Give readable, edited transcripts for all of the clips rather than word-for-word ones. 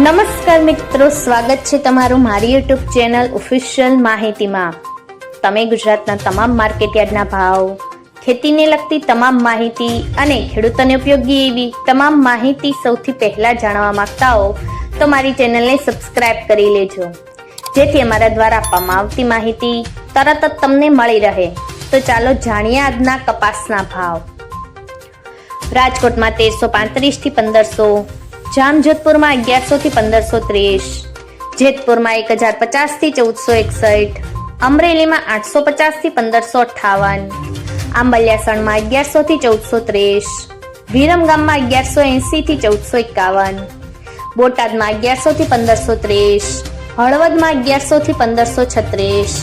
નમસ્કાર મિત્રો, સ્વાગત છે તમારું મારી યુટ્યુબ ચેનલ ઓફિશિયલ માહિતીમાં। તમે ગુજરાતના તમામ માર્કેટયાર્ડના ભાવ, ખેતીને લગતી તમામ માહિતી અને ખેડૂતોને ઉપયોગી એવી તમામ માહિતી સૌથી પહેલા જાણવા માંગતા હો તો મારી ચેનલને સબસ્ક્રાઇબ કરી લેજો, જેથી અમારા દ્વારા આપવામાં આવતી માહિતી તરત જ તમને મળી રહે। તો ચાલો જાણીએ આજના કપાસના ભાવ। રાજકોટમાં 1335 થી 1500, જામજોધપુરમાં 1100 થી 1530, જેતપુરમાં 1050 થી 1461, અમરેલીમાં 850 થી 1558, આંબલિયાસણમાં 1100 થી 1430, વિરમગામમાં 1180 થી 1451, બોટાદમાં 1100 થી 1530, હળવદમાં 1100 થી 1536,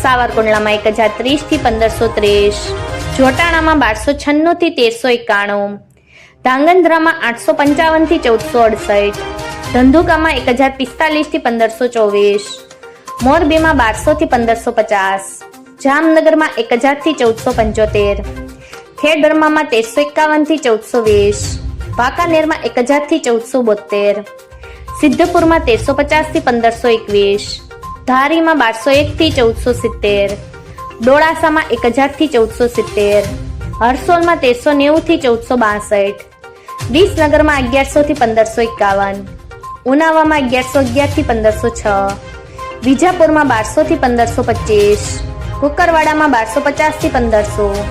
સાવરકુંડલામાં 1030 થી 1530, જોટાણામાં 1296 થી 1391, ધાંગધ્રામાં 855 થી 1468, ધંધુકામાં 1045 થી 1524, મોરબીમાં 1200 થી 1550, જામનગરમાં 1000 થી 1475, ખેડબ્રહ્મામાં 1351 થી 1420, વાંકાનેરમાં 1000 થી 1472, સિદ્ધપુરમાં 1350 થી 1521, ધારીમાં 1201 થી 1470, ડોળાસામાં 1000 થી 1470, હરસોલમાં 1390 થી 1462, વિસનગરમાં 1100 થી 1551, ઉનાવામાં 1111 થી 1506, વિજાપુરમાં 1200 થી 1525, કુકરવાડામાં 1250 થી 1500,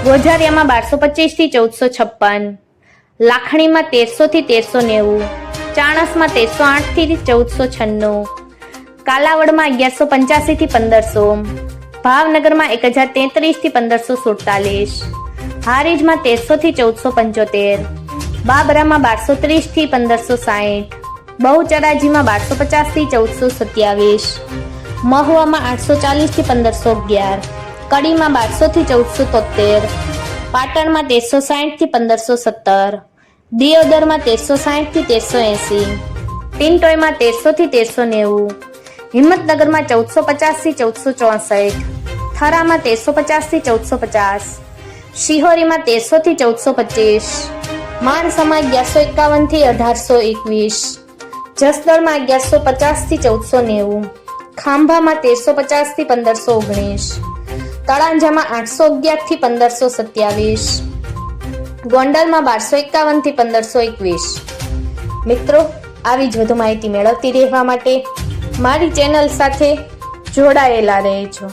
ગોઝારિયામાં 1225 થી 1456, લાખણીમાં 1300 થી 1390, ચાણસમાં 1308 થી 1496, કાલાવડમાં 1185 થી 1500, ભાવનગરમાં 1033 થી 1547, હારીજમાં 1300 થી 1475, બાબરામાં 1230 થી 1560, બહુચરાજીમાં 1250 થી 1427, મહુવામાં 840 થી 1511, કડીમાં 1200 થી 1473, પાટણમાં 1360 થી 1517, દિયોદરમાં 1360 થી 1380, ટિન્ટોયમાં 1300 થી 1390, હિંમતનગરમાં 1450 થી 1464, થરામાં 1350 થી 1450, શિહોરીમાં 1300 થી 1425, માણસામાં 1151 થી 1821, જસદણમાં 1150 થી 1490, ખાંભામાં 1350 થી 1519, તળાંજામાં 811 થી 1527, ગોંડલમાં 1251 થી 1521। મિત્રો, આવી જ વધુ માહિતી મેળવતી રહેવા માટે મારી ચેનલ સાથે જોડાયેલા રહેજો।